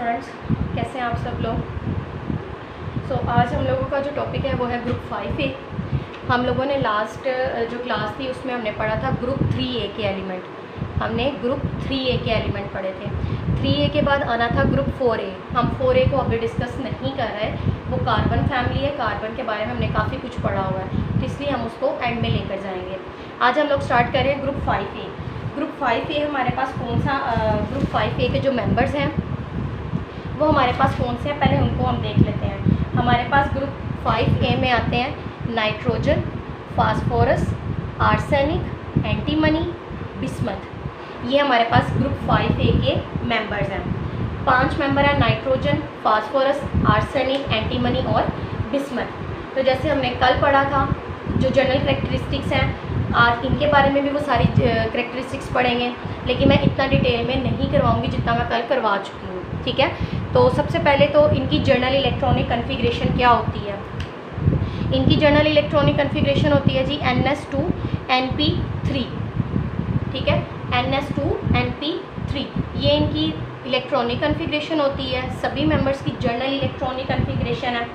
Students, कैसे हैं आप सब लोग। आज हम लोगों का जो टॉपिक है वो है ग्रुप 5A। हम लोगों ने लास्ट जो क्लास थी उसमें हमने पढ़ा था ग्रुप 3A के एलिमेंट। हमने ग्रुप 3A के एलिमेंट पढ़े थे। 3A के बाद आना था ग्रुप 4A। हम 4A को अभी डिस्कस नहीं कर रहे, वो कार्बन फैमिली है। कार्बन के बारे में हमने काफ़ी कुछ पढ़ा हुआ है, तो इसलिए हम उसको एंड में लेकर जाएंगे। आज हम लोग स्टार्ट कर रहे हैं ग्रुप 5A। ग्रुप 5A हमारे पास कौन सा ग्रुप 5A के जो मेंबर्स हैं वो हमारे पास कौन से हैं, पहले उनको हम देख लेते हैं। हमारे पास ग्रुप 5A में आते हैं nitrogen, phosphorus, arsenic, antimony, bismuth. ये हमारे पास ग्रुप 5A के मेंबर्स हैं। 5 मेंबर हैं नाइट्रोजन, फास्फोरस, आर्सेनिक, एंटीमनी और बिस्मथ। तो जैसे हमने कल पढ़ा था जो जनरल करेक्टरिस्टिक्स हैं, आज इनके बारे में भी वो सारी करेक्टरिस्टिक्स पढ़ेंगे, लेकिन मैं इतना डिटेल में नहीं करवाऊंगी जितना मैं कल करवा चुकी हूँ। ठीक है, तो सबसे पहले तो इनकी जनरल इलेक्ट्रॉनिक कन्फिग्रेशन क्या होती है। इनकी जनरल इलेक्ट्रॉनिक कन्फिग्रेशन होती है जी NS2Np3। ठीक है, NS2Np3 ये इनकी इलेक्ट्रॉनिक कन्फिग्रेशन होती है। सभी मेंबर्स की जनरल इलेक्ट्रॉनिक कन्फिग्रेशन है।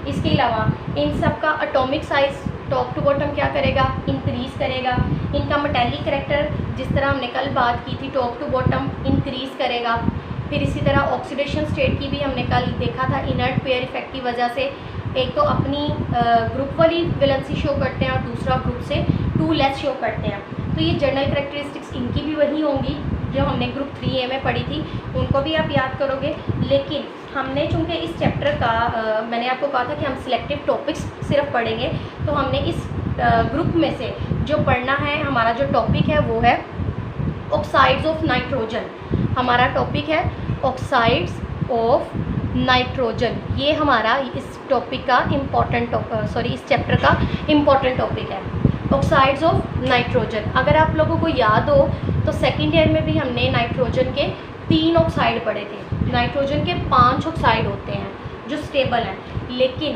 इसके अलावा इन सब का atomic size top to bottom क्या करेगा, इंक्रीज़ करेगा। इनका मेटेलिक करैक्टर जिस तरह हमने कल बात की थी, टॉप टू बॉटम इंक्रीज़ करेगा। फिर इसी तरह ऑक्सीडेशन स्टेट की भी हमने कल देखा था, इनर्ट पेयर इफेक्ट की वजह से एक तो अपनी ग्रुप वाली वैलेंसी शो करते हैं और दूसरा ग्रुप से 2 लेस शो करते हैं। तो ये जनरल करेक्टरिस्टिक्स इनकी भी वही होंगी जो हमने ग्रुप 3A में पढ़ी थी, उनको भी आप याद करोगे। लेकिन हमने चूँकि इस चैप्टर का मैंने आपको कहा था कि हम सिलेक्टिव टॉपिक्स सिर्फ पढ़ेंगे, तो हमने इस ग्रुप में से जो पढ़ना है, हमारा जो टॉपिक है वो है ऑक्साइड्स ऑफ नाइट्रोजन। हमारा टॉपिक है ऑक्साइड्स ऑफ नाइट्रोजन। ये हमारा इस टॉपिक का इस चैप्टर का इम्पॉर्टेंट टॉपिक है, ऑक्साइड्स ऑफ नाइट्रोजन। अगर आप लोगों को याद हो तो सेकेंड ईयर में भी हमने नाइट्रोजन के 3 ऑक्साइड पढ़े थे। नाइट्रोजन के 5 ऑक्साइड होते हैं जो स्टेबल हैं, लेकिन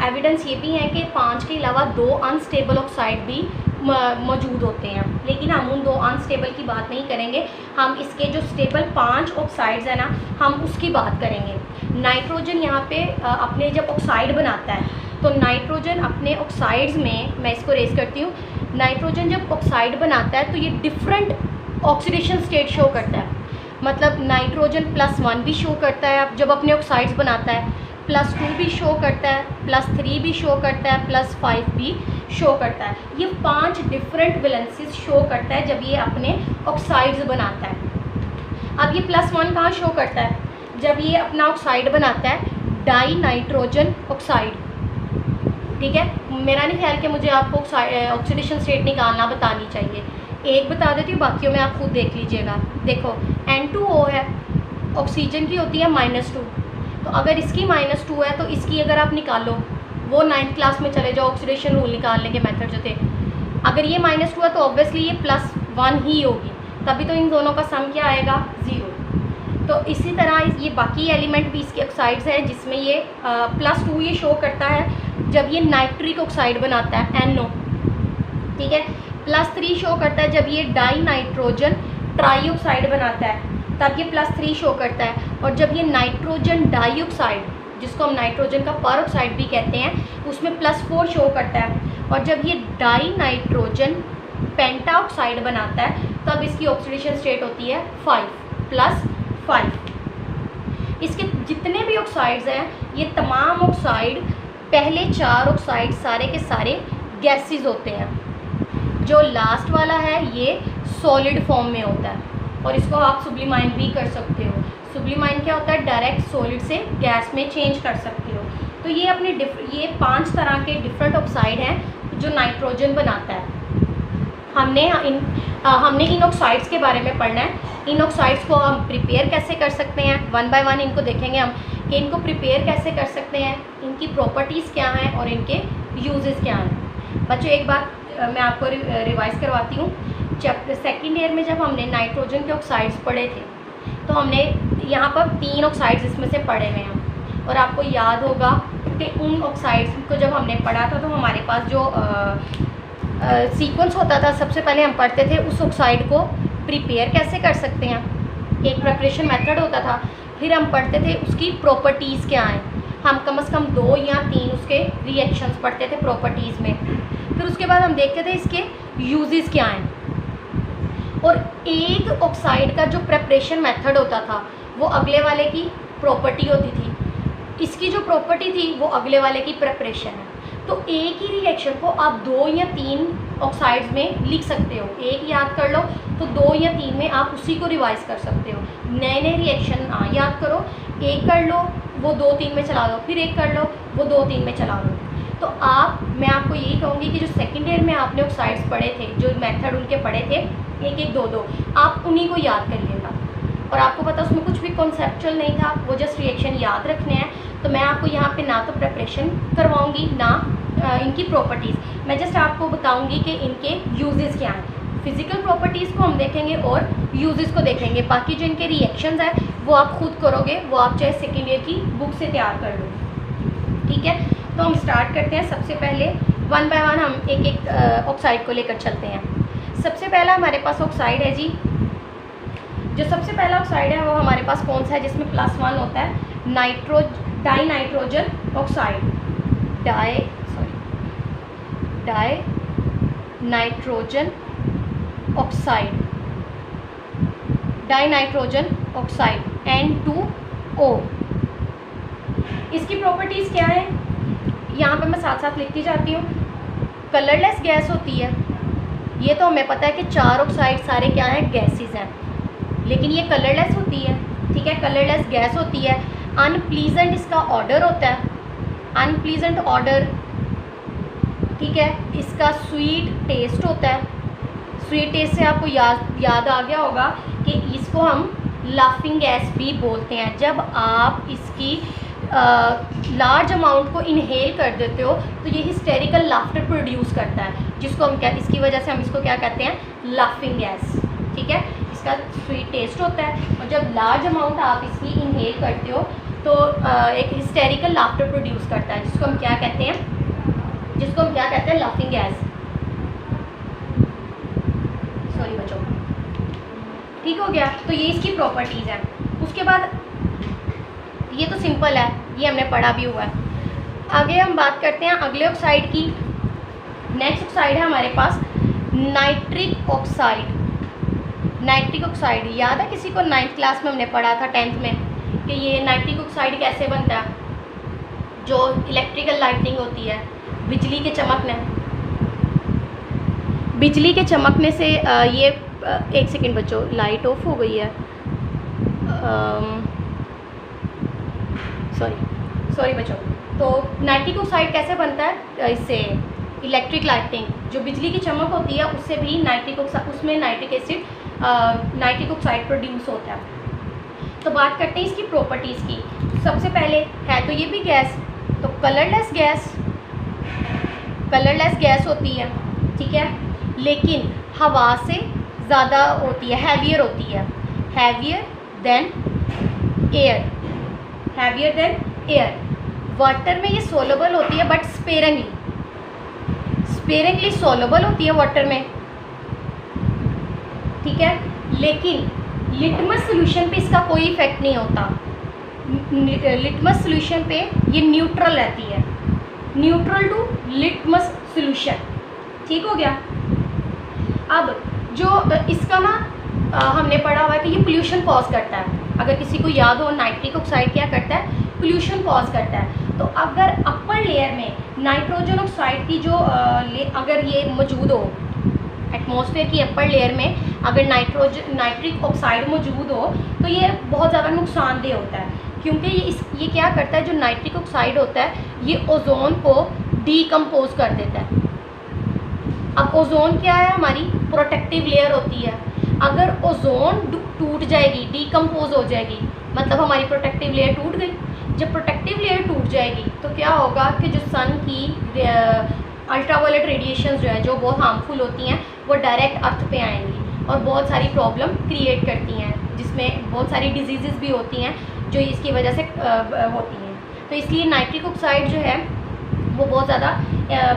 एविडेंस ये भी है कि 5 के अलावा 2 अनस्टेबल ऑक्साइड भी मौजूद होते हैं, लेकिन हम उन 2 अनस्टेबल की बात नहीं करेंगे। हम इसके जो स्टेबल 5 ऑक्साइड्स हैं ना, हम उसकी बात करेंगे। नाइट्रोजन यहाँ पे अपने जब ऑक्साइड बनाता है, तो नाइट्रोजन अपने ऑक्साइड्स में, मैं इसको रेस करती हूँ, नाइट्रोजन जब ऑक्साइड बनाता है तो ये डिफरेंट ऑक्सीडेशन स्टेट शो करता है। मतलब नाइट्रोजन +1 भी शो करता है जब अपने ऑक्साइड्स बनाता है, +2 भी शो करता है, +3 भी शो करता है, +5 भी शो करता है। ये 5 डिफरेंट वैलेंसीज शो करता है जब ये अपने ऑक्साइड्स बनाता है। अब ये +1 कहाँ शो करता है, जब ये अपना ऑक्साइड बनाता है डाई नाइट्रोजन ऑक्साइड। ठीक है, मेरा नहीं ख्याल कि मुझे आपको ऑक्सीडेशन स्टेट निकालना बतानी चाहिए, एक बता देती हूँ, बाकियों में आप खुद देख लीजिएगा। देखो N2O है, ऑक्सीजन की होती है -2, तो अगर इसकी -2 है तो इसकी अगर आप निकालो, वो 9th क्लास में चले जाओ, ऑक्सीडेशन रूल निकालने के मेथड जो थे। अगर ये -2 है तो ऑब्वियसली ये +1 ही होगी, तभी तो इन दोनों का सम क्या आएगा, 0। तो इसी तरह ये बाकी एलिमेंट भी इसके ऑक्साइड्स हैं जिसमें ये +2 ये शो करता है जब ये नाइट्रिक ऑक्साइड बनाता है NO। ठीक है, +3 शो करता है जब ये डाई नाइट्रोजन ट्राई ऑक्साइड बनाता है, तब ये +3 शो करता है। और जब ये नाइट्रोजन डाइऑक्साइड, जिसको हम नाइट्रोजन का पर ऑक्साइड भी कहते हैं, उसमें +4 शो करता है। और जब ये डाई नाइट्रोजन पेंटा ऑक्साइड बनाता है तब इसकी ऑक्सीडेशन स्टेट होती है 5+5। इसके जितने भी ऑक्साइड्स हैं, ये तमाम ऑक्साइड, पहले 4 ऑक्साइड सारे के सारे गैसेस होते हैं। जो लास्ट वाला है ये सॉलिड फॉर्म में होता है, और इसको आप सुब्लिमाइन भी कर सकते हो। सुब्लिमाइन क्या होता है, डायरेक्ट सॉलिड से गैस में चेंज कर सकते हो। तो ये अपने ये 5 तरह के डिफरेंट ऑक्साइड हैं जो नाइट्रोजन बनाता है। हमने इन ऑक्साइड्स के बारे में पढ़ना है। इन ऑक्साइड्स को हम प्रिपेयर कैसे कर सकते हैं, 1 बाय 1 इनको देखेंगे हम कि इनको प्रिपेयर कैसे कर सकते हैं, इनकी प्रॉपर्टीज़ क्या हैं और इनके यूजेस क्या हैं। बच्चों एक बात मैं आपको रिवाइज़ करवाती हूँ। चैप्टर सेकेंड ईयर में जब हमने नाइट्रोजन के ऑक्साइड्स पढ़े थे, तो हमने यहाँ पर 3 ऑक्साइड्स इसमें से पढ़े हुए हैं। और आपको याद होगा कि उन ऑक्साइड्स को जब हमने पढ़ा था तो हमारे पास जो सीक्वेंस होता था, सबसे पहले हम पढ़ते थे उस ऑक्साइड को प्रिपेयर कैसे कर सकते हैं। एक प्रिपरेशन मेथड होता था फिर हम पढ़ते थे उसकी प्रॉपर्टीज़ क्या हैं, हम कम से कम 2 या 3 उसके रिएक्शंस पढ़ते थे प्रॉपर्टीज़ में। फिर उसके बाद हम देखते थे इसके यूजेस क्या हैं। और एक ऑक्साइड का जो प्रेपरेशन मेथड होता था वो अगले वाले की प्रॉपर्टी होती थी, इसकी जो प्रॉपर्टी थी वो अगले वाले की प्रेपरेशन है। तो एक ही रिएक्शन को आप 2 या 3 ऑक्साइड्स में लिख सकते हो। एक याद कर लो तो 2 या 3 में आप उसी को रिवाइज कर सकते हो। नए नए रिएक्शन याद करो, एक कर लो वो 2-3 में चला दो, फिर एक कर लो वो 2-3 में चला दो। तो मैं आपको यही कहूँगी कि जो सेकेंड ईयर में आपने ऑक्साइड्स पढ़े थे, जो मेथड उनके पढ़े थे 1-1, 2-2, आप उन्हीं को याद करिएगा। और आपको पता उसमें कुछ भी कॉन्सेप्चुअल नहीं था, वो जस्ट रिएक्शन याद रखने हैं। तो मैं आपको यहाँ पे ना तो प्रेपरेशन करवाऊँगी ना इनकी प्रॉपर्टीज़, मैं जस्ट आपको बताऊँगी कि इनके यूजेस क्या हैं। फिज़िकल प्रॉपर्टीज़ को हम देखेंगे और यूजेस को देखेंगे, बाकी जो इनके रिएक्शंस हैं वो आप खुद करोगे, वो आप चाहे सेकेंड ईयर की बुक से तैयार कर लो। ठीक है, तो हम स्टार्ट करते हैं। सबसे पहले 1 बाय 1 हम एक एक ऑक्साइड को लेकर चलते हैं। सबसे पहला हमारे पास ऑक्साइड है जी, जो सबसे पहला ऑक्साइड है वो हमारे पास कौन सा है जिसमें +1 होता है, die nitrogen oxide, die nitrogen oxide N2O। इसकी प्रॉपर्टीज़ क्या है यहाँ पे मैं साथ साथ लिखती जाती हूँ। कलरलेस गैस होती है, ये तो हमें पता है कि 4 ऑक्साइड सारे क्या हैं, गैसेस हैं, लेकिन ये कलरलेस होती है। ठीक है, कलरलेस गैस होती है। अनप्लीजेंट इसका ऑर्डर होता है, अनप्लीजेंट ऑर्डर। ठीक है, इसका स्वीट टेस्ट होता है। स्वीट टेस्ट से आपको याद आ गया होगा कि इसको हम लाफिंग गैस भी बोलते हैं। जब आप इसकी लार्ज अमाउंट को इनहेल कर देते हो तो ये हिस्टेरिकल लाफ्टर प्रोड्यूस करता है, जिसको हम इसकी वजह से हम इसको क्या कहते हैं, लाफिंग गैस। ठीक है, इसका स्वीट टेस्ट होता है और जब लार्ज अमाउंट आप इसकी इनहेल करते हो तो एक हिस्टेरिकल लाफ्टर प्रोड्यूस करता है, जिसको हम क्या कहते हैं, लाफिंग गैस। सॉरी बच्चों, ठीक हो गया। तो ये इसकी प्रॉपर्टीज़ है। उसके बाद ये तो सिंपल है, ये हमने पढ़ा भी हुआ है। आगे हम बात करते हैं अगले ऑक्साइड की। नेक्स्ट ऑक्साइड है हमारे पास नाइट्रिक ऑक्साइड। याद है किसी को 9th क्लास में हमने पढ़ा था 10th में कि ये नाइट्रिक ऑक्साइड कैसे बनता है। जो इलेक्ट्रिकल लाइटनिंग होती है, बिजली के चमकने से ये एक सेकेंड बच्चों, लाइट ऑफ हो गई है, सॉरी बच्चों। तो नाइट्रिक ऑक्साइड कैसे बनता है, इससे इलेक्ट्रिक लाइटनिंग, जो बिजली की चमक होती है उससे भी उसमें नाइट्रिक ऑक्साइड प्रोड्यूस होता है। तो बात करते हैं इसकी प्रॉपर्टीज़ की। सबसे पहले है तो ये भी गैस, तो कलरलेस गैस होती है। ठीक है, लेकिन हवा से ज़्यादा होती है, हैवियर होती है, हैवियर देन एयर। वाटर में ये सोलेबल होती है बट स्पेरिंगली सोलेबल होती है वाटर में। ठीक है, लेकिन लिटमस सोल्यूशन पे इसका कोई इफेक्ट नहीं होता। लिटमस सोल्यूशन पे ये न्यूट्रल रहती है, न्यूट्रल टू लिटमस सोल्यूशन। ठीक हो गया। अब जो इसका ना हमने पढ़ा हुआ है कि ये पोल्यूशन कॉज करता है। अगर किसी को याद हो, नाइट्रिक ऑक्साइड क्या करता है, पोल्यूशन कॉज करता है। तो अगर अपर लेयर में नाइट्रोजन ऑक्साइड की जो अगर ये मौजूद हो, एटमॉस्फेयर की अपर लेयर में अगर नाइट्रिक ऑक्साइड मौजूद हो तो ये बहुत ज़्यादा नुकसानदेह होता है, क्योंकि ये क्या करता है, जो नाइट्रिक ऑक्साइड होता है ये ओजोन को डीकम्पोज कर देता है। अब ओजोन क्या है, हमारी प्रोटेक्टिव लेयर होती है। अगर ओजोन टूट जाएगी, डीकम्पोज हो जाएगी, मतलब हमारी प्रोटेक्टिव लेयर टूट गई। जब प्रोटेक्टिव लेयर टूट जाएगी तो क्या होगा कि जो सन की अल्ट्रावायलेट रेडिएशंस जो है, जो बहुत हार्मफुल होती हैं, वो डायरेक्ट अर्थ पे आएंगी और बहुत सारी प्रॉब्लम क्रिएट करती हैं, जिसमें बहुत सारी डिजीज़ भी होती हैं जो इसकी वजह से होती हैं। तो इसलिए नाइट्रिक ऑक्साइड जो है वो बहुत ज़्यादा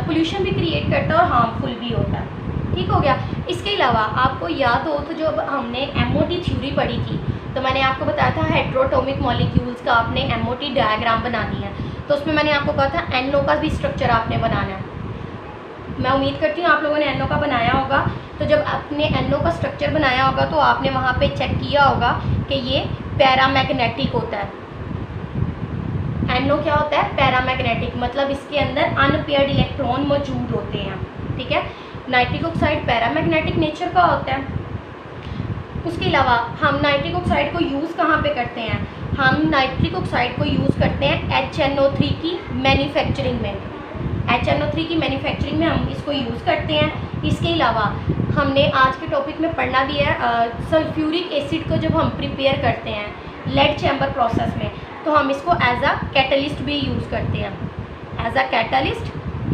पोल्यूशन भी क्रिएट करता है और हार्मफुल भी होता है। ठीक हो गया। इसके अलावा आपको याद हो तो जब हमने MOT थ्योरी पढ़ी थी तो मैंने आपको बताया था हेट्रोटोमिक मॉलिक्यूल्स का आपने MOT डायग्राम बनानी है। तो उसमें मैंने आपको कहा था NO का भी स्ट्रक्चर आपने बनाना है। मैं उम्मीद करती हूँ आप लोगों ने NO का बनाया होगा। तो जब आपने NO का स्ट्रक्चर बनाया होगा तो आपने वहाँ पे चेक किया होगा कि ये पैरामैग्नेटिक होता है। NO क्या होता है? पैरामैग्नेटिक, मतलब इसके अंदर अनपेयर्ड इलेक्ट्रॉन मौजूद होते हैं। ठीक है, नाइट्रिक ऑक्साइड पैरामैग्नेटिक नेचर का होता है। उसके अलावा हम नाइट्रिक ऑक्साइड को यूज़ कहाँ पे करते हैं? हम नाइट्रिक ऑक्साइड को यूज़ करते हैं HNO3 की मैन्युफैक्चरिंग में। HNO3 की मैन्युफैक्चरिंग में हम इसको यूज़ करते हैं। इसके अलावा हमने आज के टॉपिक में पढ़ना भी है, सल्फ्यूरिक एसिड को जब हम प्रिपेयर करते हैं लेड चैम्बर प्रोसेस में तो हम इसको एज अ कैटलिस्ट भी यूज़ करते हैं। As a catalyst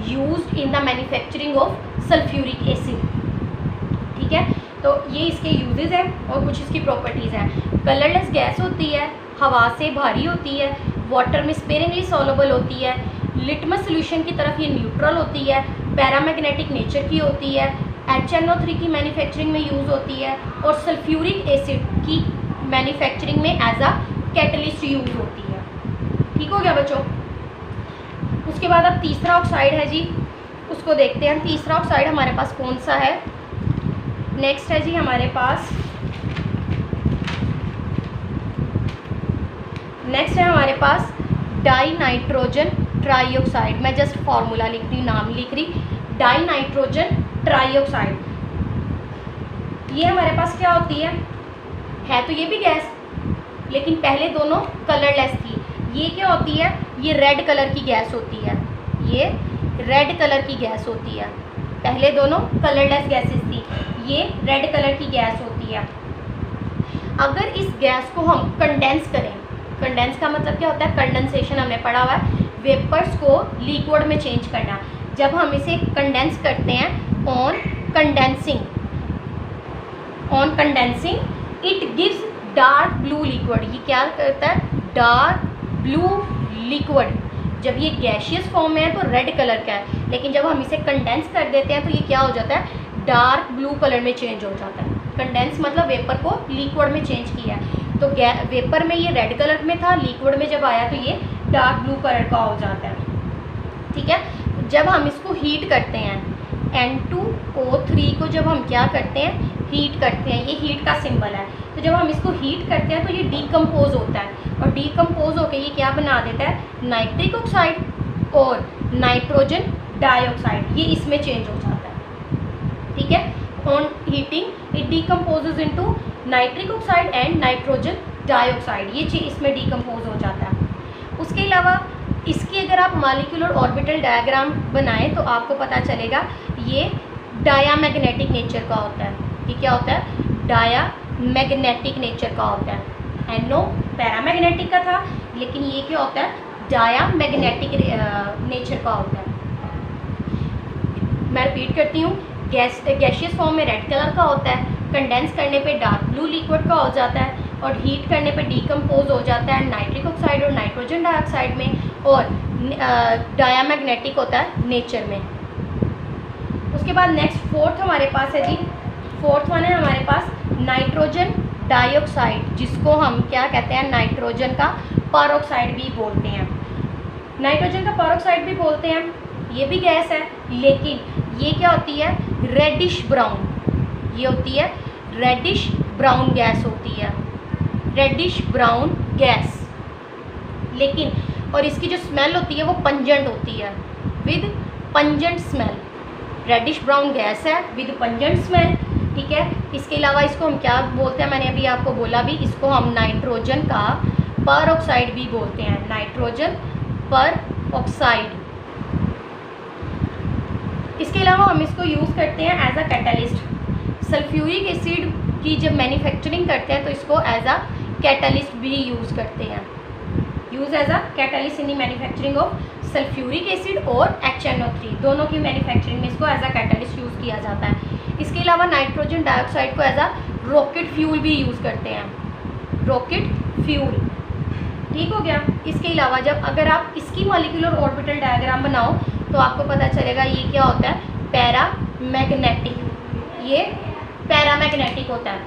used in the manufacturing of sulphuric acid. ठीक है, तो ये इसके यूजेस हैं और कुछ इसकी प्रॉपर्टीज़ हैं। कलरलेस गैस होती है, हवा से भारी होती है, वाटर में स्पेरिंगली सॉल्युबल होती है, लिटमस सोल्यूशन की तरफ ये न्यूट्रल होती है, पैरामैग्नेटिक नेचर की होती है, HNO3 की मैन्युफैक्चरिंग में यूज़ होती है और सल्फ्यूरिक एसिड की मैन्युफैक्चरिंग में एज अ कैटलिस्ट यूज़ होती है। ठीक हो गया बच्चों। उसके बाद अब तीसरा ऑक्साइड है जी, उसको देखते हैं। तीसरा ऑक्साइड हमारे पास कौन सा है? नेक्स्ट है जी हमारे पास, डाई नाइट्रोजन ट्राईऑक्साइड। मैं जस्ट फॉर्मूला लिख रही, नाम लिख रही, डाई नाइट्रोजन ट्राईऑक्साइड। ये हमारे पास क्या होती है तो ये भी गैस, लेकिन पहले दोनों कलरलेस थी। ये क्या होती है? ये रेड कलर की गैस होती है। ये रेड कलर की गैस होती है। पहले दोनों कलरलेस गैसेस थी, ये रेड कलर की गैस होती है। अगर इस गैस को हम कंडेंस करें, कंडेंस का मतलब क्या होता है? कंडेंसेशन हमने पढ़ा हुआ है, वेपर्स को लिक्विड में चेंज करना। जब हम इसे कंडेंस करते हैं on condensing it gives dark blue liquid. ये क्या करता है? Dark blue liquid. जब ये गैशियस फॉर्म में है तो रेड कलर का है, लेकिन जब हम इसे कंडेंस कर देते हैं तो ये क्या हो जाता है? डार्क ब्लू कलर में चेंज हो जाता है। कंडेंस मतलब वेपर को लिक्विड में चेंज किया है। तो वेपर में ये रेड कलर में था, लिक्विड में जब आया तो ये डार्क ब्लू कलर का हो जाता है। ठीक है, जब हम इसको हीट करते हैं N2O3 को जब हम क्या करते हैं? हीट करते हैं। ये हीट का सिंबल है। तो जब हम इसको हीट करते हैं तो ये डीकम्पोज होता है और डीकम्पोज होकर ये क्या बना देता है? नाइट्रिक ऑक्साइड और नाइट्रोजन डाइऑक्साइड, ये इसमें चेंज हो जाता है। ठीक है, on heating it decomposes into nitric oxide and nitrogen dioxide, ये चीज़ इसमें डीकम्पोज हो जाता है। उसके अलावा इसकी अगर आप मॉलिक्यूलर ऑर्बिटल डायग्राम बनाएं तो आपको पता चलेगा ये डायामैग्नेटिक नेचर का होता है। ये क्या होता है? डायामैग्नेटिक नेचर का होता है। NO पैरामैग्नेटिक का था, लेकिन ये क्या होता है? डायामैग्नेटिक नेचर का होता है। मैं रिपीट करती हूँ, गैशियस फॉर्म में रेड कलर का होता है, कंडेंस करने पे डार्क ब्लू लिक्विड का हो जाता है और हीट करने पे डीकम्पोज हो जाता है नाइट्रिक ऑक्साइड और नाइट्रोजन डाइऑक्साइड में, और डायामैग्नेटिक होता है नेचर में। उसके बाद नेक्स्ट फोर्थ हमारे पास है जी, फोर्थ वन है हमारे पास नाइट्रोजन डाइऑक्साइड, जिसको हम क्या कहते हैं? नाइट्रोजन का परऑक्साइड भी बोलते हैं। नाइट्रोजन का परऑक्साइड भी बोलते हैं। ये भी गैस है, लेकिन ये क्या होती है? Reddish brown. ये होती है रेडिश ब्राउन गैस होती है, रेडिश ब्राउन गैस। लेकिन और इसकी जो स्मेल होती है वो पंजेंट होती है, with pungent smell. Reddish brown gas है विद पंजेंट स्मेल। ठीक है, इसके अलावा इसको हम क्या बोलते हैं? मैंने अभी आपको बोला भी, इसको हम नाइट्रोजन का परऑक्साइड भी बोलते हैं। Nitrogen peroxide. इसके अलावा हम इसको यूज़ करते हैं as a catalyst. Sulphuric acid की जब मैन्युफैक्चरिंग करते हैं तो इसको एज अ कैटलिस्ट भी यूज़ करते हैं। Use as a catalyst in the manufacturing of sulphuric acid और HNO3, दोनों की मैन्युफैक्चरिंग में इसको एज अ कैटलिस्ट यूज़ किया जाता है। इसके अलावा नाइट्रोजन डाइऑक्साइड को एज अ रॉकेट फ्यूल भी यूज़ करते हैं। Rocket fuel. ठीक हो गया। इसके अलावा जब अगर आप इसकी मॉलिक्यूलर ऑर्बिटल डायग्राम बनाओ तो आपको पता चलेगा ये क्या होता है? पैरामैग्नेटिक। ये पैरामैग्नेटिक होता है।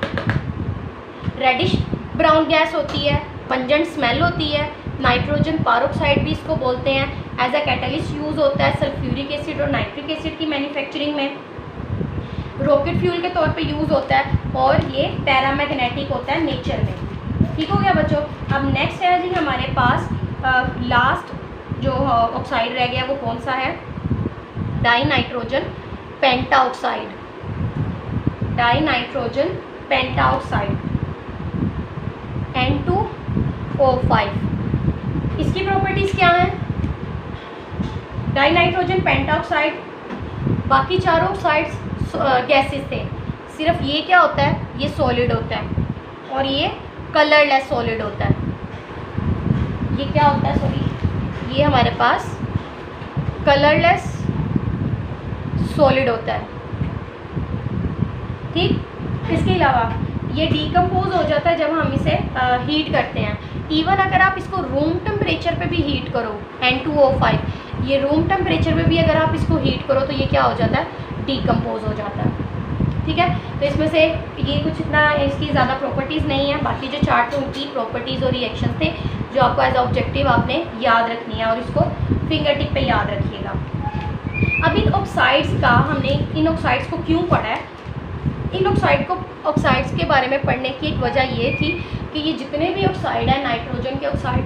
रेडिश ब्राउन गैस होती है, पंजेंट स्मेल होती है। नाइट्रोजन पारोक्साइड भी इसको बोलते हैं। एज अ कैटलिस्ट यूज़ होता है सल्फ्यूरिक एसिड और नाइट्रिक एसिड की मैन्युफैक्चरिंग में। रॉकेट फ्यूल के तौर पे यूज़ होता है और ये पैरामैग्नेटिक होता है नेचर में। ठीक हो गया बच्चों। अब नेक्स्ट है जी हमारे पास लास्ट जो ऑक्साइड रह गया वो कौन सा है? Die nitrogen pentoxide. Die nitrogen pentoxide N2O5। इसकी प्रॉपर्टीज़ क्या हैं? डाई नाइट्रोजन पेंटाऑक्साइड, बाकी चारों ऑक्साइड्स गैसेस थे, सिर्फ ये क्या होता है? ये सॉलिड होता है और ये कलरलेस सॉलिड होता है। ये क्या होता है? सॉरी, ये हमारे पास कलरलेस सॉलिड होता है। ठीक। इसके अलावा ये डीकम्पोज हो जाता है जब हम इसे हीट करते हैं। इवन अगर आप इसको रूम टेम्परेचर पे भी हीट करो, N2O5, ये रूम टेम्परेचर पे भी अगर आप इसको हीट करो तो ये क्या हो जाता है? डीकम्पोज हो जाता है। ठीक है। तो इसमें से ये कुछ इतना इसकी ज़्यादा प्रॉपर्टीज़ नहीं है, बाकी जो चार तो उनकी प्रॉपर्टीज़ और रिएक्शन थे जो आपको एज ऑब्जेक्टिव आपने याद रखनी है और इसको फिंगर टिप पे याद रखिएगा। अब इन ऑक्साइड्स का हमने इन ऑक्साइड्स को क्यों पढ़ा है? इन ऑक्साइड्स के बारे में पढ़ने की एक वजह ये थी कि ये जितने भी ऑक्साइड है, नाइट्रोजन के ऑक्साइड,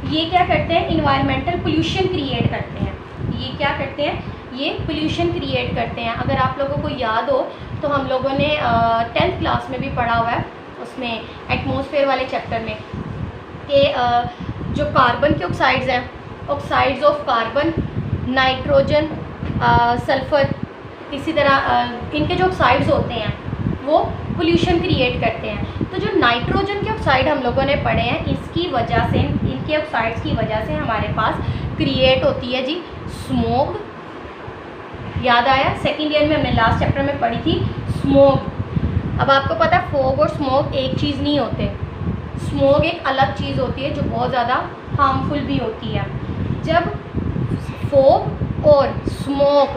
ये क्या करते हैं? इन्वायरमेंटल पोल्यूशन क्रिएट करते हैं। ये क्या करते हैं? ये पोल्यूशन क्रिएट करते हैं। अगर आप लोगों को याद हो तो हम लोगों ने 10th क्लास में भी पढ़ा हुआ है, उसमें एटमॉस्फेयर वाले चैप्टर में, कि जो कार्बन के ऑक्साइड्स हैं, oxides of carbon, nitrogen, sulphur, इसी तरह इनके जो ऑक्साइड्स होते हैं वो पोल्यूशन क्रिएट करते हैं। तो जो नाइट्रोजन के ऑक्साइड हम लोगों ने पढ़े हैं, इसकी वजह से, इनके ऑक्साइड्स की वजह से हमारे पास क्रिएट होती है जी स्मोक। याद आया? सेकेंड ईयर में हमने लास्ट चैप्टर में पढ़ी थी स्मोक। अब आपको पता है फोग और स्मोक एक चीज़ नहीं होते। स्मोक एक अलग चीज़ होती है जो बहुत ज़्यादा हार्मफुल भी होती है। जब फोग और स्मोक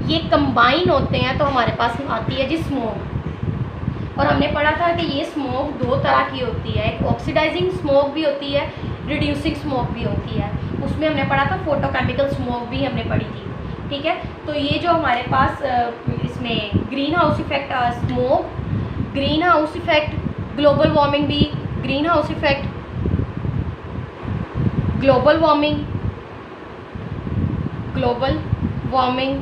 ये कंबाइन होते हैं तो हमारे पास आती है जी स्मोक। और हमने पढ़ा था कि ये स्मोक दो तरह की होती है, एक ऑक्सीडाइजिंग स्मोक भी होती है, रिड्यूसिंग स्मोक भी होती है। उसमें हमने पढ़ा था फोटोकेमिकल स्मोक भी हमने पढ़ी थी। ठीक है। तो ये जो हमारे पास इसमें greenhouse effect smoke, greenhouse effect, global warming भी, greenhouse effect, global warming,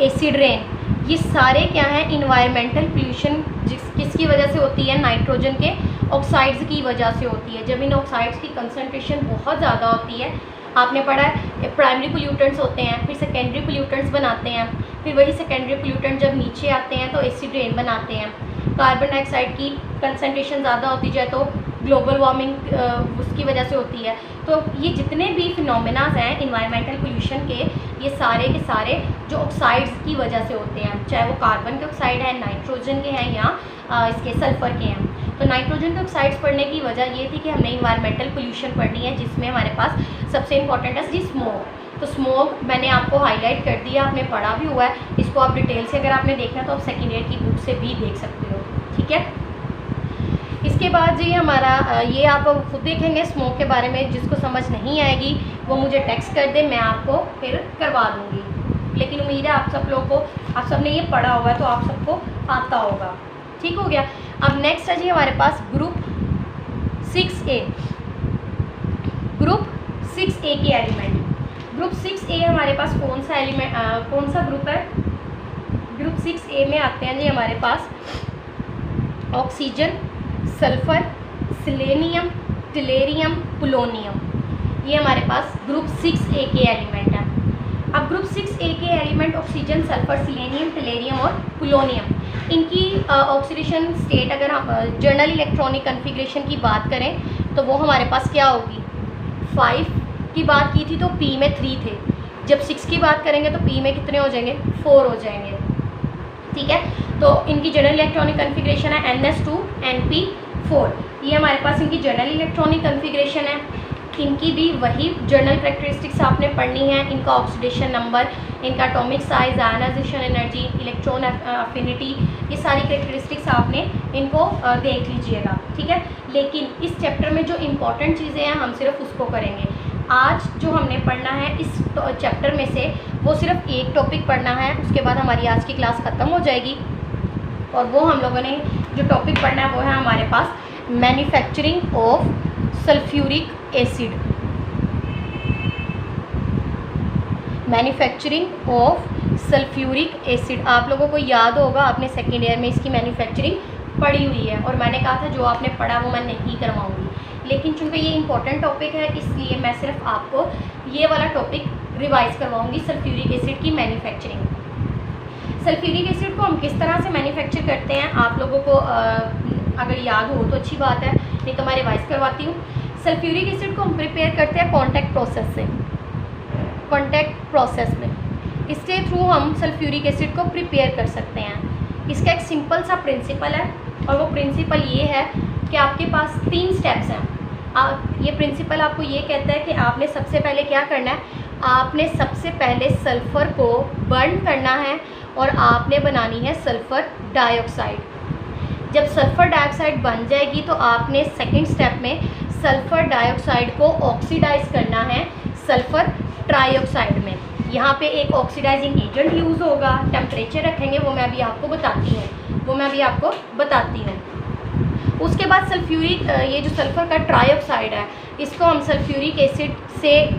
acid rain, ये सारे क्या हैं? इन्वायरमेंटल पोल्यूशन किसकी वजह से होती है? नाइट्रोजन के ऑक्साइड्स की वजह से होती है। जब इन ऑक्साइड्स की कंसंट्रेशन बहुत ज़्यादा होती है, आपने पढ़ा है प्राइमरी पोल्यूटेंट्स होते हैं, फिर सेकेंडरी पोल्यूटेंट्स बनाते हैं, फिर वही सेकेंडरी पोल्यूटेंट जब नीचे आते हैं तो एसिड रेन बनाते हैं। कार्बन डाइऑक्साइड की कंसंट्रेशन ज़्यादा होती जाए तो ग्लोबल वार्मिंग उसकी वजह से होती है। तो ये जितने भी फिनोमेनाज हैं इन्वायरमेंटल पोल्यूशन के, ये सारे के सारे जो ऑक्साइड्स की वजह से होते हैं, चाहे वो कार्बन के ऑक्साइड हैं, नाइट्रोजन के हैं या इसके सल्फ़र के हैं। तो नाइट्रोजन के ऑक्साइड्स पढ़ने की वजह ये थी कि हमने इन्वायरमेंटल पोल्यूशन पढ़नी है, जिसमें हमारे पास सबसे इंपॉर्टेंट है जी स्मोक। तो स्मोक मैंने आपको हाईलाइट कर दिया, आपने पढ़ा भी हुआ है, इसको आप डिटेल से अगर आपने देखना तो आप सेकेंड ईयर की बुक से भी देख सकते हो। ठीक है। इसके बाद जी हमारा ये आप खुद देखेंगे स्मोक के बारे में। जिसको समझ नहीं आएगी वो मुझे टेक्स्ट कर दे, मैं आपको फिर करवा दूँगी। लेकिन उम्मीद है आप सब लोगों को, आप सब ने ये पढ़ा होगा तो आप सबको आता होगा। ठीक हो गया। अब नेक्स्ट है जी हमारे पास ग्रुप 6A। ग्रुप 6A के एलिमेंट। ग्रुप 6A हमारे पास कौन सा एलिमेंट, कौन सा ग्रुप है? ग्रुप 6A में आते हैं जी हमारे पास ऑक्सीजन, सल्फ़र, सेलेनियम, टिलेरियम, पोलोनियम। ये हमारे पास ग्रुप 6A के एलिमेंट हैं। अब ग्रुप 6A के एलिमेंट ऑक्सीजन, सल्फ़र, सेलेनियम, टिलेरियम और पोलोनियम, इनकी ऑक्सीडेशन स्टेट अगर हम जर्नल इलेक्ट्रॉनिक कन्फिग्रेशन की बात करें तो वो हमारे पास क्या होगी? 5 की बात की थी तो P में 3 थे। जब 6 की बात करेंगे तो P में कितने हो जाएंगे? 4 हो जाएंगे। ठीक है। तो इनकी जर्नल इलेक्ट्रॉनिक कन्फिग्रेशन है NS2 NP4। ये हमारे पास इनकी जर्नल इलेक्ट्रॉनिक कन्फिग्रेशन है। इनकी भी वही जर्नल करेक्टरिस्टिक्स आपने पढ़नी है, इनका ऑक्सीडेशन नंबर, इनका atomic size, ionisation energy, electron affinity, ये सारी करेक्टरिस्टिक्स आपने इनको देख लीजिएगा, ठीक है। लेकिन इस चैप्टर में जो इम्पॉर्टेंट चीज़ें हैं हम सिर्फ उसको करेंगे। आज जो हमने पढ़ना है इस चैप्टर में से वो सिर्फ एक टॉपिक पढ़ना है, उसके बाद हमारी आज की क्लास ख़त्म हो जाएगी। और वो हम लोगों ने जो टॉपिक पढ़ना है वो है हमारे पास manufacturing of sulphuric acid. Manufacturing of sulphuric acid, आप लोगों को याद होगा आपने सेकेंड ईयर में इसकी मैन्युफैक्चरिंग पढ़ी हुई है, और मैंने कहा था जो आपने पढ़ा वो मैं नहीं करवाऊंगी। लेकिन चूँकि ये इंपॉर्टेंट टॉपिक है इसलिए मैं सिर्फ आपको ये वाला टॉपिक रिवाइज करवाऊंगी, सल्फ्यूरिक एसिड की मैन्युफैक्चरिंग। सल्फ्यूरिक एसिड को हम किस तरह से मैन्युफैक्चर करते हैं आप लोगों को अगर याद हो तो अच्छी बात है, नहीं तो मैं रिवाइज करवाती हूँ। सल्फ्यूरिक एसिड को हम प्रिपेयर करते हैं कॉन्टैक्ट प्रोसेस से, कॉन्टैक्ट प्रोसेस में, इसके थ्रू हम सल्फ्यूरिक एसिड को प्रिपेयर कर सकते हैं। इसका एक सिंपल सा प्रिंसिपल है, और वो प्रिंसिपल ये है कि आपके पास 3 स्टेप्स हैं। ये प्रिंसिपल आपको ये कहता है कि आपने सबसे पहले क्या करना है, आपने सबसे पहले सल्फ़र को बर्न करना है और आपने बनानी है सल्फ़र डाइऑक्साइड। जब सल्फ़र डाइऑक्साइड बन जाएगी तो आपने सेकंड स्टेप में सल्फ़र डाइऑक्साइड को ऑक्सीडाइज़ करना है सल्फ़र ट्राइऑक्साइड में। यहाँ पे एक ऑक्सीडाइजिंग एजेंट यूज़ होगा, टेम्परेचर रखेंगे, वो मैं अभी आपको बताती हूँ। उसके बाद सल्फ्यूरिक, ये जो सल्फ़र का ट्राइऑक्साइड है इसको हम सल्फ्यूरिक एसिड से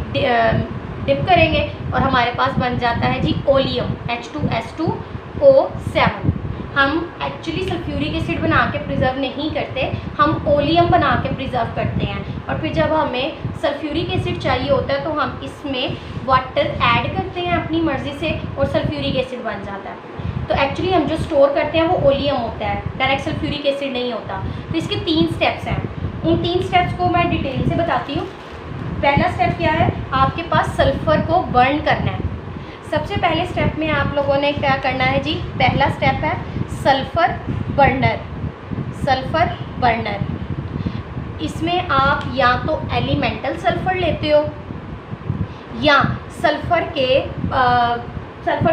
डिप करेंगे और हमारे पास बन जाता है जी ओलियम, H2S2O7। हम एक्चुअली सल्फ्यूरिक एसिड बना के प्रिजर्व नहीं करते, हम ओलियम बना के प्रिजर्व करते हैं। और फिर जब हमें सल्फ्यूरिक एसिड चाहिए होता है तो हम इसमें वाटर ऐड करते हैं अपनी मर्ज़ी से और सल्फ्यूरिक एसिड बन जाता है। तो एक्चुअली हम जो स्टोर करते हैं वो ओलियम होता है, डायरेक्ट सल्फ्यूरिक एसिड नहीं होता। तो इसके 3 स्टेप्स हैं, उन 3 स्टेप्स को मैं डिटेल से बताती हूँ। पहला स्टेप क्या है, आपके पास सल्फ़र को बर्न करना है। सबसे पहले स्टेप में आप लोगों ने क्या करना है जी, पहला स्टेप है सल्फ़र बर्नर। सल्फ़र बर्नर, इसमें आप या तो एलिमेंटल सल्फ़र लेते हो या सल्फ़र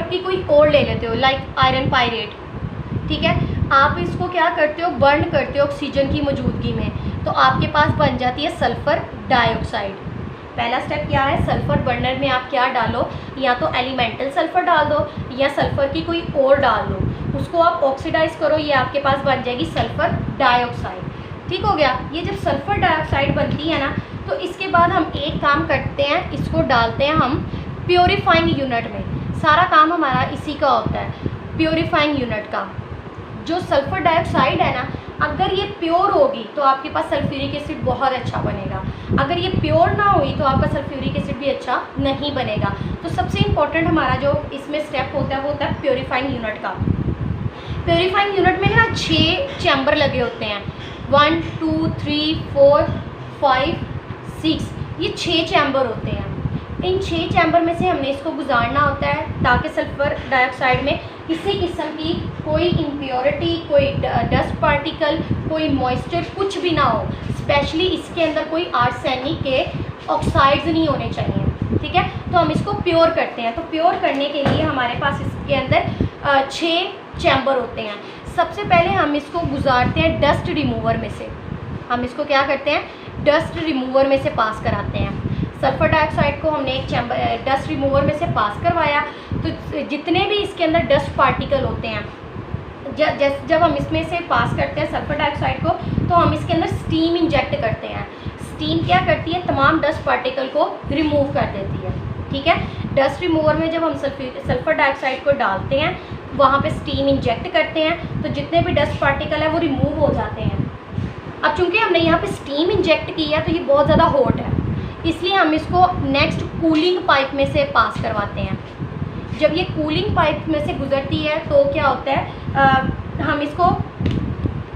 की कोई और ले लेते हो, लाइक आयरन पायरेट, ठीक है। आप इसको क्या करते हो, बर्न करते हो ऑक्सीजन की मौजूदगी में, तो आपके पास बन जाती है सल्फ़र डाइऑक्साइड। पहला स्टेप क्या है, सल्फ़र बर्नर में आप क्या डालो, या तो एलिमेंटल सल्फ़र डाल दो या सल्फ़र की कोई और डाल दो, उसको आप ऑक्सीडाइज़ करो, ये आपके पास बन जाएगी सल्फ़र डाइऑक्साइड। ठीक हो गया। ये जब सल्फ़र डाइऑक्साइड बनती है ना तो इसके बाद हम एक काम करते हैं, इसको डालते हैं हम प्योरीफाइंग यूनिट में। सारा काम हमारा इसी का होता है, प्योरीफाइंग यूनिट का। जो सल्फ़र डाइऑक्साइड है ना, अगर ये प्योर होगी तो आपके पास सल्फ्यूरिक एसिड बहुत अच्छा बनेगा, अगर ये प्योर ना हुई तो आपका सल्फ्यूरिक एसिड भी अच्छा नहीं बनेगा। तो सबसे इम्पॉर्टेंट हमारा जो इसमें स्टेप होता है वो होता है प्योरीफाइंग यूनिट का। प्योरीफाइंग यूनिट में ना 6 चैम्बर लगे होते हैं, 1 2 3 4 5 6, ये 6 चैम्बर होते हैं। इन 6 चैम्बर में से हमने इसको गुजारना होता है ताकि सल्फ़र डाइऑक्साइड में किसी किस्म की कोई इम्प्योरिटी, कोई डस्ट पार्टिकल, कोई मॉइस्चर कुछ भी ना हो। स्पेशली इसके अंदर कोई आर्सेनिक के ऑक्साइड्स नहीं होने चाहिए, ठीक है। तो हम इसको प्योर करते हैं। तो प्योर करने के लिए हमारे पास इसके अंदर 6 चैम्बर होते हैं। सबसे पहले हम इसको गुजारते हैं डस्ट रिमूवर में से। हम इसको क्या करते हैं, डस्ट रिमूवर में से पास कराते हैं। सल्फ़र डाइऑक्साइड को हमने एक चैम्बर डस्ट रिमूवर में से पास करवाया तो जितने भी इसके अंदर डस्ट पार्टिकल होते हैं, जब हम इसमें से पास करते हैं सल्फ़र डाइऑक्साइड को तो हम इसके अंदर स्टीम इंजेक्ट करते हैं। स्टीम क्या करती है, तमाम डस्ट पार्टिकल को रिमूव कर देती है, ठीक है। डस्ट रिमूवर में जब हम सल्फ़र डाइऑक्साइड को डालते हैं वहाँ पे स्टीम इंजेक्ट करते हैं तो जितने भी डस्ट पार्टिकल है वो रिमूव हो जाते हैं। अब चूँकि हमने यहाँ पे स्टीम इंजेक्ट किया तो ये बहुत ज़्यादा हॉट है, इसलिए हम इसको नेक्स्ट कूलिंग पाइप में से पास करवाते हैं। जब ये कूलिंग पाइप में से गुजरती है तो क्या होता है, हम इसको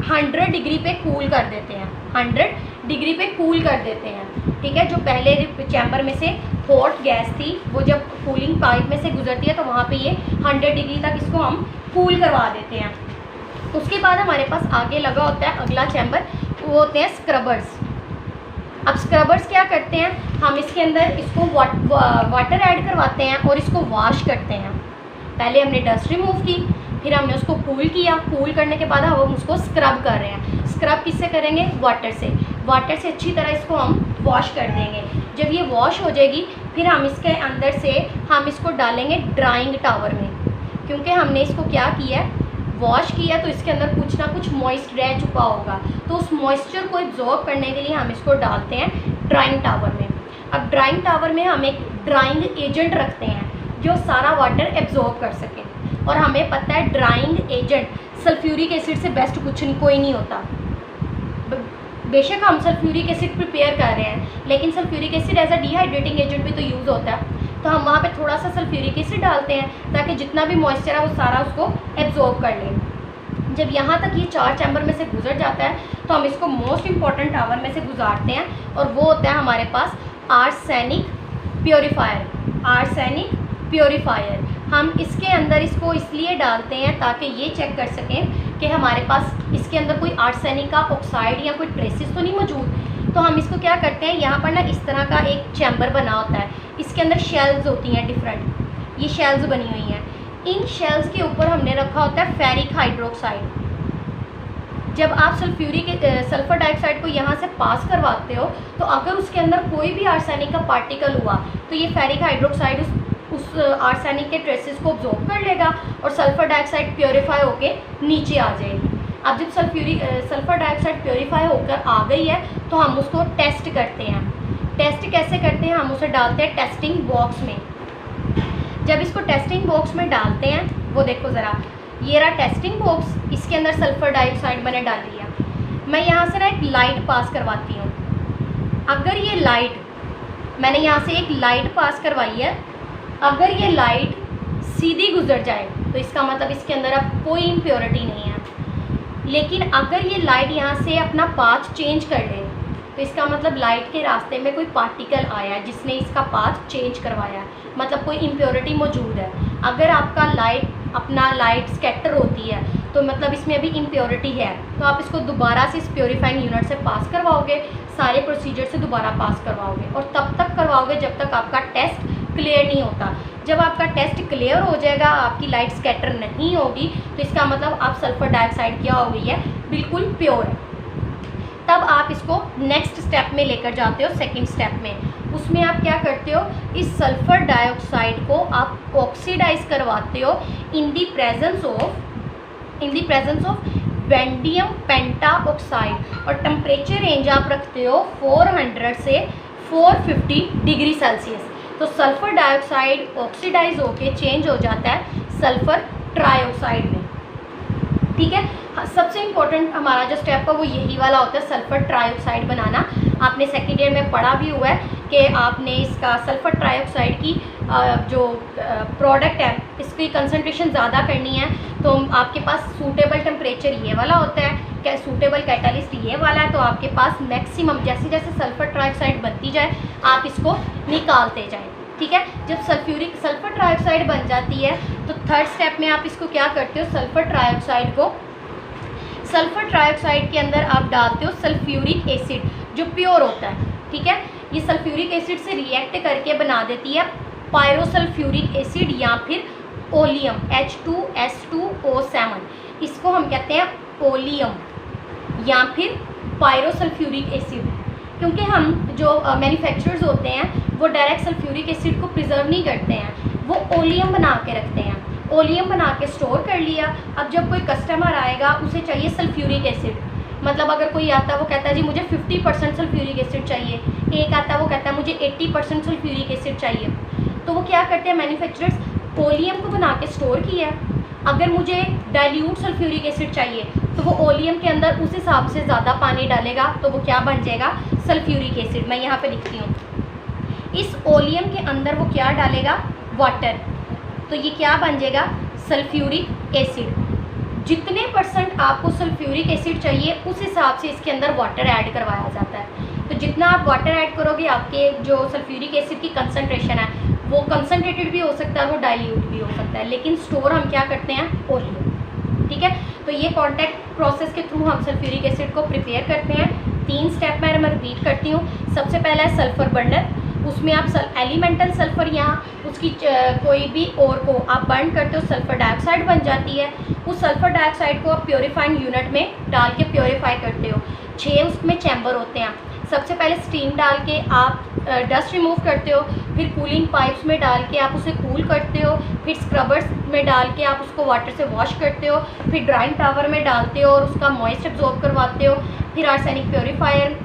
100 डिग्री पे कूल कर देते हैं, 100 डिग्री पे कूल कर देते हैं, ठीक है। जो पहले चैम्बर में से हॉट गैस थी वो जब कूलिंग पाइप में से गुजरती है तो वहाँ पे ये 100 डिग्री तक इसको हम कूल करवा देते हैं। उसके बाद हमारे पास आगे लगा होता है अगला चैम्बर, वो होते हैं स्क्रबर्स। अब स्क्रबर्स क्या करते हैं, हम इसके अंदर इसको वाटर ऐड करवाते हैं और इसको वॉश करते हैं। पहले हमने डस्ट रिमूव की, फिर हमने उसको कूल किया, कूल करने के बाद हम उसको स्क्रब कर रहे हैं। स्क्रब किससे करेंगे, वाटर से। वाटर से अच्छी तरह इसको हम वॉश कर देंगे। जब ये वॉश हो जाएगी फिर हम इसके अंदर से हम इसको डालेंगे ड्राइंग टावर में, क्योंकि हमने इसको क्या किया है, वॉश किया तो इसके अंदर कुछ ना कुछ मॉइस्ट रह चुका होगा, तो उस मॉइस्चर को एब्जॉर्ब करने के लिए हम इसको डालते हैं ड्राइंग टावर में। अब ड्राइंग टावर में हम एक ड्राइंग एजेंट रखते हैं जो सारा वाटर एब्जॉर्ब कर सके, और हमें पता है ड्राइंग एजेंट सल्फ्यूरिक एसिड से बेस्ट कोई नहीं होता। बेशक हम सल्फ्यूरिक एसिड प्रिपेयर कर रहे हैं, लेकिन sulphuric acid as a dehydrating agent भी तो यूज़ होता है, तो हम वहाँ पे थोड़ा सा सल्फ्यूरिक एसिड डालते हैं ताकि जितना भी मॉइस्चर है वो सारा उसको एब्जॉर्ब कर ले। जब यहाँ तक ये 4 चैम्बर में से गुजर जाता है तो हम इसको मोस्ट इम्पॉर्टेंट टावर में से गुजारते हैं, और वो होता है हमारे पास आर्सेनिक प्योरीफायर। आर्सेनिक प्योरीफायर हम इसके अंदर इसको इसलिए डालते हैं ताकि ये चेक कर सकें कि हमारे पास इसके अंदर कोई आर्सेनिक का ऑक्साइड या कोई ट्रेसेस तो नहीं मौजूद। तो हम इसको क्या करते हैं, यहाँ पर ना इस तरह का एक चैम्बर बना होता है, इसके अंदर शेल्स होती हैं डिफरेंट, ये शेल्स बनी हुई हैं। इन शेल्स के ऊपर हमने रखा होता है फेरिक हाइड्रोक्साइड। जब आप सल्फर डाइऑक्साइड को यहाँ से पास करवाते हो तो अगर उसके अंदर कोई भी आर्सेनिक का पार्टिकल हुआ तो ये फेरिक हाइड्रोक्साइड उस आर्सेनिक के ट्रेसेस को ऑब्जॉर्ब कर लेगा और सल्फर डाइऑक्साइड प्योरीफाई होके नीचे आ जाएगी। अब जब सल्फर डाइऑक्साइड प्योरीफाई होकर आ गई है तो हम उसको टेस्ट करते हैं। टेस्ट कैसे करते हैं, हम उसे डालते हैं टेस्टिंग बॉक्स में। जब इसको टेस्टिंग बॉक्स में डालते हैं, वो देखो ज़रा, ये रहा टेस्टिंग बॉक्स, इसके अंदर सल्फर डाइऑक्साइड मैंने डाल लिया। मैं यहाँ से ना एक लाइट पास करवाती हूँ। अगर ये लाइट, मैंने यहाँ से एक लाइट पास करवाई है, अगर ये लाइट सीधी गुजर जाए तो इसका मतलब इसके अंदर अब कोई इम्प्योरिटी नहीं है। लेकिन अगर ये लाइट यहाँ से अपना पाथ चेंज कर ले तो इसका मतलब लाइट के रास्ते में कोई पार्टिकल आया है जिसने इसका पाथ चेंज करवाया है, मतलब कोई इम्प्योरिटी मौजूद है। अगर आपका लाइट स्कैटर होती है तो मतलब इसमें अभी इम्प्योरिटी है, तो आप इसको दोबारा से इस प्योरीफाइंग यूनिट से पास करवाओगे, सारे प्रोसीजर से दोबारा पास करवाओगे, और तब तक करवाओगे जब तक आपका टेस्ट क्लियर नहीं होता। जब आपका टेस्ट क्लियर हो जाएगा, आपकी लाइट स्कैटर नहीं होगी, तो इसका मतलब आप सल्फर डाइऑक्साइड क्या हो गई है, बिल्कुल प्योर है। तब आप इसको नेक्स्ट स्टेप में लेकर जाते हो, सेकंड स्टेप में। उसमें आप क्या करते हो, इस सल्फर डाइऑक्साइड को आप ऑक्सीडाइज करवाते हो इन the presence of vanadium pentoxide, और टेम्परेचर रेंज आप रखते हो 400 से 450 डिग्री सेल्सियस। तो सल्फर डाइऑक्साइड ऑक्सीडाइज होके चेंज हो जाता है सल्फर ट्राइऑक्साइड में, ठीक है। सबसे इम्पोर्टेंट हमारा जो स्टेप है वो यही वाला होता है, सल्फर ट्राइऑक्साइड बनाना। आपने सेकेंड ईयर में पढ़ा भी हुआ है कि आपने इसका सल्फर ट्राइऑक्साइड की जो प्रोडक्ट है इसकी कंसंट्रेशन ज़्यादा करनी है तो आपके पास सूटेबल टेम्परेचर ये वाला होता है, क्या सूटेबल कैटालिस्ट ये वाला है। तो आपके पास मैक्सिमम जैसे जैसे सल्फर ट्राइऑक्साइड बनती जाए आप इसको निकालते जाएँ, ठीक है। जब सल्फर ट्राइऑक्साइड बन जाती है तो थर्ड स्टेप में आप इसको क्या करते हो, सल्फर ट्राइऑक्साइड के अंदर आप डालते हो सल्फ्यूरिक एसिड जो प्योर होता है, ठीक है। ये सल्फ्यूरिक एसिड से रिएक्ट करके बना देती है पायरोसल्फ्यूरिक एसिड या फिर ओलियम H2S2O7, इसको हम कहते हैं ओलियम या फिर पायरोसल्फ्यूरिक एसिड। क्योंकि हम जो मैन्युफैक्चरर्स होते हैं वो डायरेक्ट सल्फ्यूरिक एसिड को प्रिजर्व नहीं करते हैं, वो ओलियम बना के रखते हैं। ओलियम बना के स्टोर कर लिया। अब जब कोई कस्टमर आएगा उसे चाहिए सल्फ्यूरिक एसिड, मतलब अगर कोई आता है वो कहता है जी मुझे 50% सल्फ्यूरिक एसिड चाहिए, एक आता है वो कहता है मुझे 80% सल्फ्यूरिक एसिड चाहिए। तो वो क्या करते हैं मैन्युफैक्चरर्स, ओलियम को बना के स्टोर किया। अगर मुझे डाइल्यूट सल्फ्यूरिक एसिड चाहिए तो वो ओलियम के अंदर उस हिसाब से ज़्यादा पानी डालेगा तो वो क्या बन जाएगा, सल्फ्यूरिक एसिड। मैं यहाँ पे लिखती हूँ, इस ओलियम के अंदर वो क्या डालेगा, वाटर, तो ये क्या बन जाएगा, सल्फ्यूरिक एसिड। जितने % आपको सल्फ्यूरिक एसिड चाहिए उस हिसाब से इसके अंदर वाटर ऐड करवाया जाता है। तो जितना आप वाटर ऐड करोगे आपके जो सल्फ्यूरिक एसिड की कंसनट्रेशन है वो कंसनट्रेटेड भी हो सकता है, वो डाइल्यूट भी हो सकता है, लेकिन स्टोर हम क्या करते हैं, ओलियम, ठीक है। तो ये कॉन्टैक्ट प्रोसेस के थ्रू हम सल्फ्यूरिक एसिड को प्रिपेयर करते हैं, 3 स्टेप मैं रिपीट करती हूँ। सबसे पहला है सल्फ़र बर्नर, उसमें आप एलिमेंटल सल्फ़र या उसकी कोई भी और को आप बर्न करते हो, सल्फ़र डाइऑक्साइड बन जाती है। उस सल्फ़र डाइऑक्साइड को आप प्योरीफाइंग यूनिट में डाल के प्योरीफाई करते हो। 6 उसमें चैम्बर होते हैं। सबसे पहले स्टीम डाल के आप डस्ट रिमूव करते हो, फिर कूलिंग पाइप्स में डाल के आप उसे कूल करते हो, फिर स्क्रबर्स में डाल के आप उसको वाटर से वॉश करते हो, फिर ड्राइंग टावर में डालते हो और उसका मॉइस्ट एब्जॉर्ब करवाते हो, फिर आर्सेनिक प्योरीफायर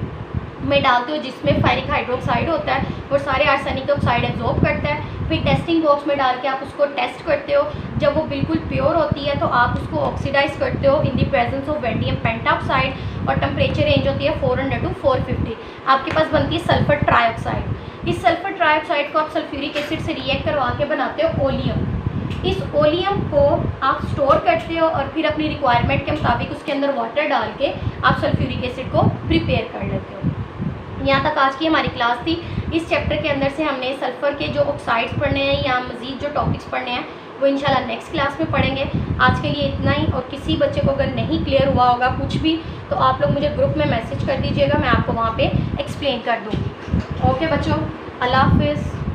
में डालते हो जिसमें फेरिक हाइड्रोक्साइड होता है और सारे आर्सेनिक ऑक्साइड एब्जॉर्ब करता है। फिर टेस्टिंग बॉक्स में डाल के आप उसको टेस्ट करते हो। जब वो बिल्कुल प्योर होती है तो आप उसको ऑक्सीडाइज करते हो in the presence of vanadium pentoxide और टेम्परेचर रेंज होती है 400 to 450। आपके पास बनती है सल्फर ट्राइऑक्साइड। इस सल्फर ट्राइऑक्साइड को आप सल्फ्यूरिक एसिड से रिएक्ट करवा के बनाते हो ओलियम। इस ओलियम को आप स्टोर करते हो और फिर अपनी रिक्वायरमेंट के मुताबिक उसके अंदर वाटर डाल के आप सल्फ्यूरिक एसिड को प्रिपेयर कर लेते हो। यहाँ तक आज की हमारी क्लास थी। इस चैप्टर के अंदर से हमने सल्फ़र के जो ऑक्साइड्स पढ़ने हैं या मज़ीद जो टॉपिक्स पढ़ने हैं वो इंशाल्लाह नेक्स्ट क्लास में पढ़ेंगे। आज के लिए इतना ही, और किसी बच्चे को अगर नहीं क्लियर हुआ होगा कुछ भी तो आप लोग मुझे ग्रुप में मैसेज कर दीजिएगा, मैं आपको वहाँ पे एक्सप्लेन कर दूँगी। ओके बच्चों, अल्लाह हाफिज़।